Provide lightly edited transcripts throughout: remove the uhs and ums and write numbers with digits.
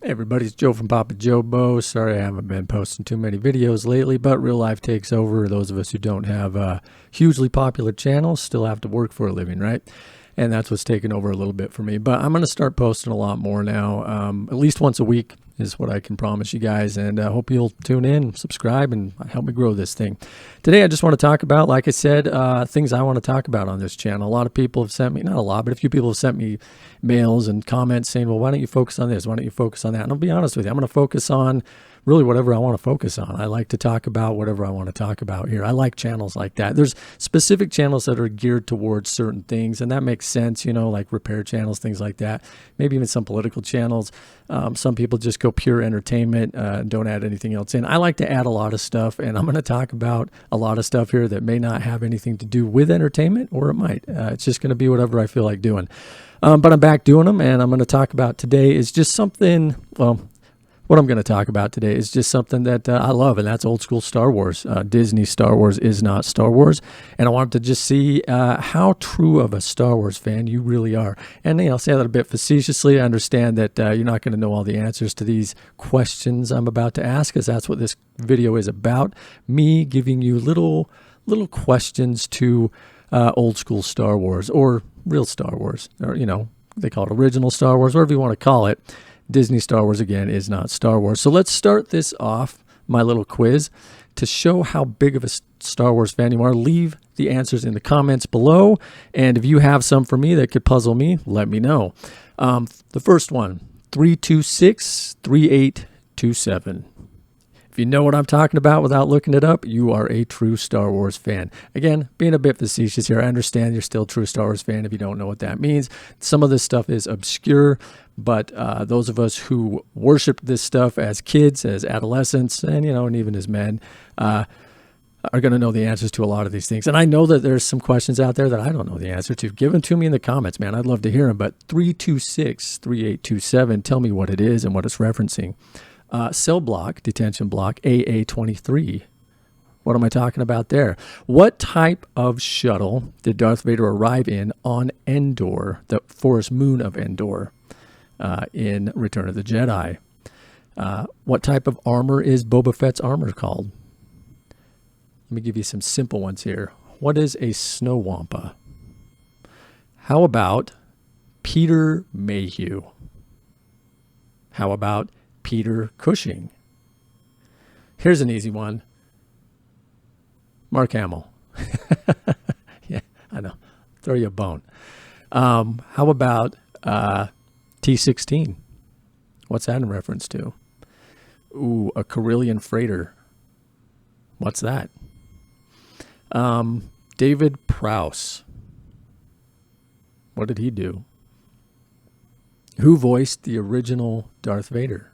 Hey everybody, it's Joe from Papa Jobo. Sorry I haven't been posting too many videos lately, but real life takes over. Those of us who don't have hugely popular channels still have to work for a living, right? And that's what's taken over a little bit for me. But I'm going to start posting a lot more now, at least once a week is what I can promise you guys. And I hope you'll tune in, subscribe, and help me grow this thing. Today I just want to talk about, like I said, things I want to talk about on this channel. A lot of people have sent me, not a lot, but a few people have sent me mails and comments saying, well, why don't you focus on this? Why don't you focus on that? And I'll be honest with you, I'm going to focus on really whatever I want to focus on. I like to talk about whatever I want to talk about here. I like channels like that. There's specific channels that are geared towards certain things, and that makes sense, you know, like repair channels, things like that. Maybe even some political channels. Some people just go pure entertainment and don't add anything else in. I like to add a lot of stuff, and I'm going to talk about a lot of stuff here that may not have anything to do with entertainment, or it might. It's just going to be whatever I feel like doing. But I'm back doing them, and I'm going to talk about today is just something, well, what I'm going to talk about today is just something that I love, and that's old school Star Wars. Disney Star Wars is not Star Wars, and I wanted to just see how true of a Star Wars fan you really are. And I'll say that a bit facetiously. I understand that you're not going to know all the answers to these questions I'm about to ask, because that's what this video is about. Me giving you little questions to old school Star Wars, or real Star Wars, or they call it original Star Wars, whatever you want to call it. Disney Star Wars, again, is not Star Wars. So let's start this off, my little quiz, to show how big of a Star Wars fan you are. Leave the answers in the comments below, and if you have some for me that could puzzle me, let me know. The first one, 326-3827. If you know what I'm talking about without looking it up, you are a true Star Wars fan. Again, being a bit facetious here, I understand you're still a true Star Wars fan if you don't know what that means. Some of this stuff is obscure, but those of us who worshiped this stuff as kids, as adolescents, and even as men, are going to know the answers to a lot of these things. And I know that there's some questions out there that I don't know the answer to. Give them to me in the comments, man. I'd love to hear them. But 326-3827, tell me what it is and what it's referencing. Cell block, detention block, AA-23. What am I talking about there? What type of shuttle did Darth Vader arrive in on Endor, the forest moon of Endor, in Return of the Jedi? What type of armor is Boba Fett's armor called? Let me give you some simple ones here. What is a snow wampa? How about Peter Mayhew? How about Peter Cushing? Here's an easy one. Mark Hamill. Yeah, I know. Throw you a bone. How about T-16? What's that in reference to? Ooh, a Carillion freighter. What's that? David Prowse. What did he do? Who voiced the original Darth Vader?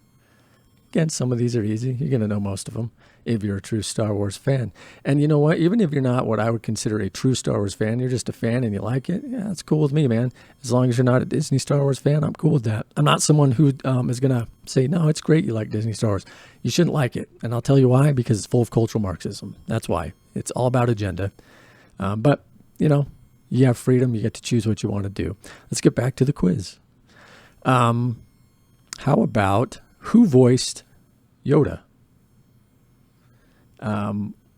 Again, some of these are easy. You're going to know most of them if you're a true Star Wars fan. And you know what? Even if you're not what I would consider a true Star Wars fan, you're just a fan and you like it, yeah, that's cool with me, man. As long as you're not a Disney Star Wars fan, I'm cool with that. I'm not someone who is going to say, no, it's great you like Disney Star Wars. You shouldn't like it. And I'll tell you why, because it's full of cultural Marxism. That's why. It's all about agenda. But, you have freedom. You get to choose what you want to do. Let's get back to the quiz. How about who voiced Yoda?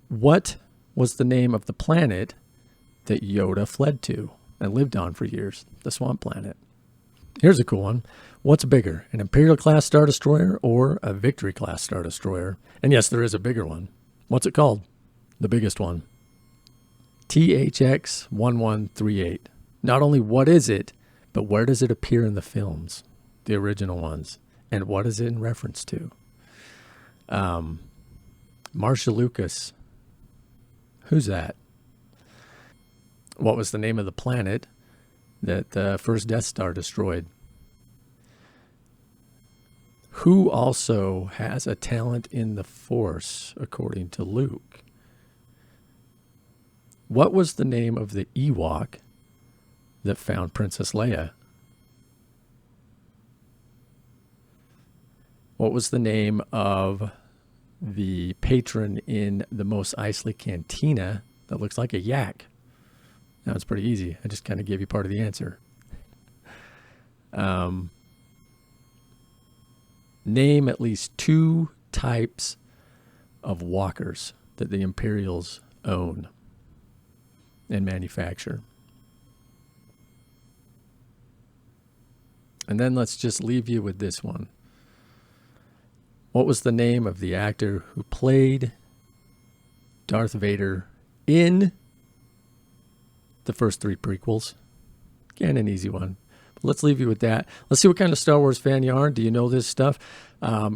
What was the name of the planet that Yoda fled to and lived on for years? The Swamp Planet. Here's a cool one. What's bigger, an Imperial-class Star Destroyer or a Victory-class Star Destroyer? And yes, there is a bigger one. What's it called? The biggest one. THX 1138. Not only what is it, but where does it appear in the films? The original ones. And what is it in reference to? Marcia Lucas. Who's that? What was the name of the planet that the first Death Star destroyed? Who also has a talent in the Force, according to Luke? What was the name of the Ewok that found Princess Leia? What was the name of the patron in the Mos Eisley Cantina that looks like a yak? That was pretty easy. I just kind of gave you part of the answer. Name at least 2 types of walkers that the Imperials own and manufacture. And then let's just leave you with this one. What was the name of the actor who played Darth Vader in the first 3 prequels? Again, an easy one. But let's leave you with that. Let's see what kind of Star Wars fan you are. Do you know this stuff?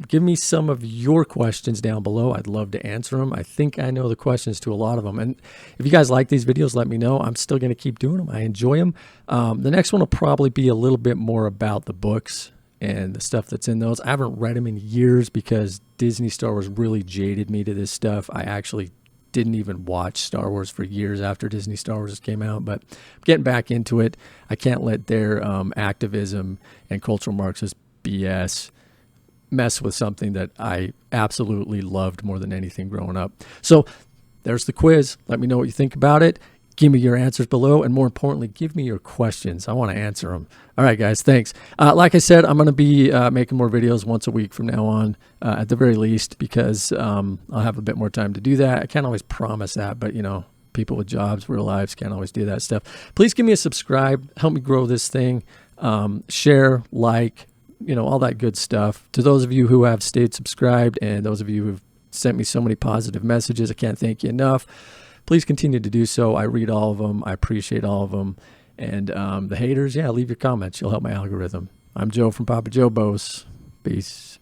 Give me some of your questions down below. I'd love to answer them. I think I know the questions to a lot of them. And if you guys like these videos, let me know. I'm still going to keep doing them. I enjoy them. The next one will probably be a little bit more about the books and the stuff that's in those. I haven't read them in years because Disney Star Wars really jaded me to this stuff. I actually didn't even watch Star Wars for years after Disney Star Wars came out, but I'm getting back into it. I can't let their activism and cultural Marxist BS mess with something that I absolutely loved more than anything growing up. So there's the quiz. Let me know what you think about it. Give me your answers below, and more importantly, give me your questions. I want to answer them. All right, guys, thanks. Like I said, I'm going to be making more videos once a week from now on, at the very least, because I'll have a bit more time to do that. I can't always promise that, but, you know, people with jobs, real lives, can't always do that stuff. Please give me a subscribe. Help me grow this thing. Share, like, you know, all that good stuff. To those of you who have stayed subscribed and those of you who've sent me so many positive messages, I can't thank you enough. Please continue to do so. I read all of them. I appreciate all of them. And the haters, yeah, leave your comments. You'll help my algorithm. I'm Joe from Papa Joe Bose. Peace.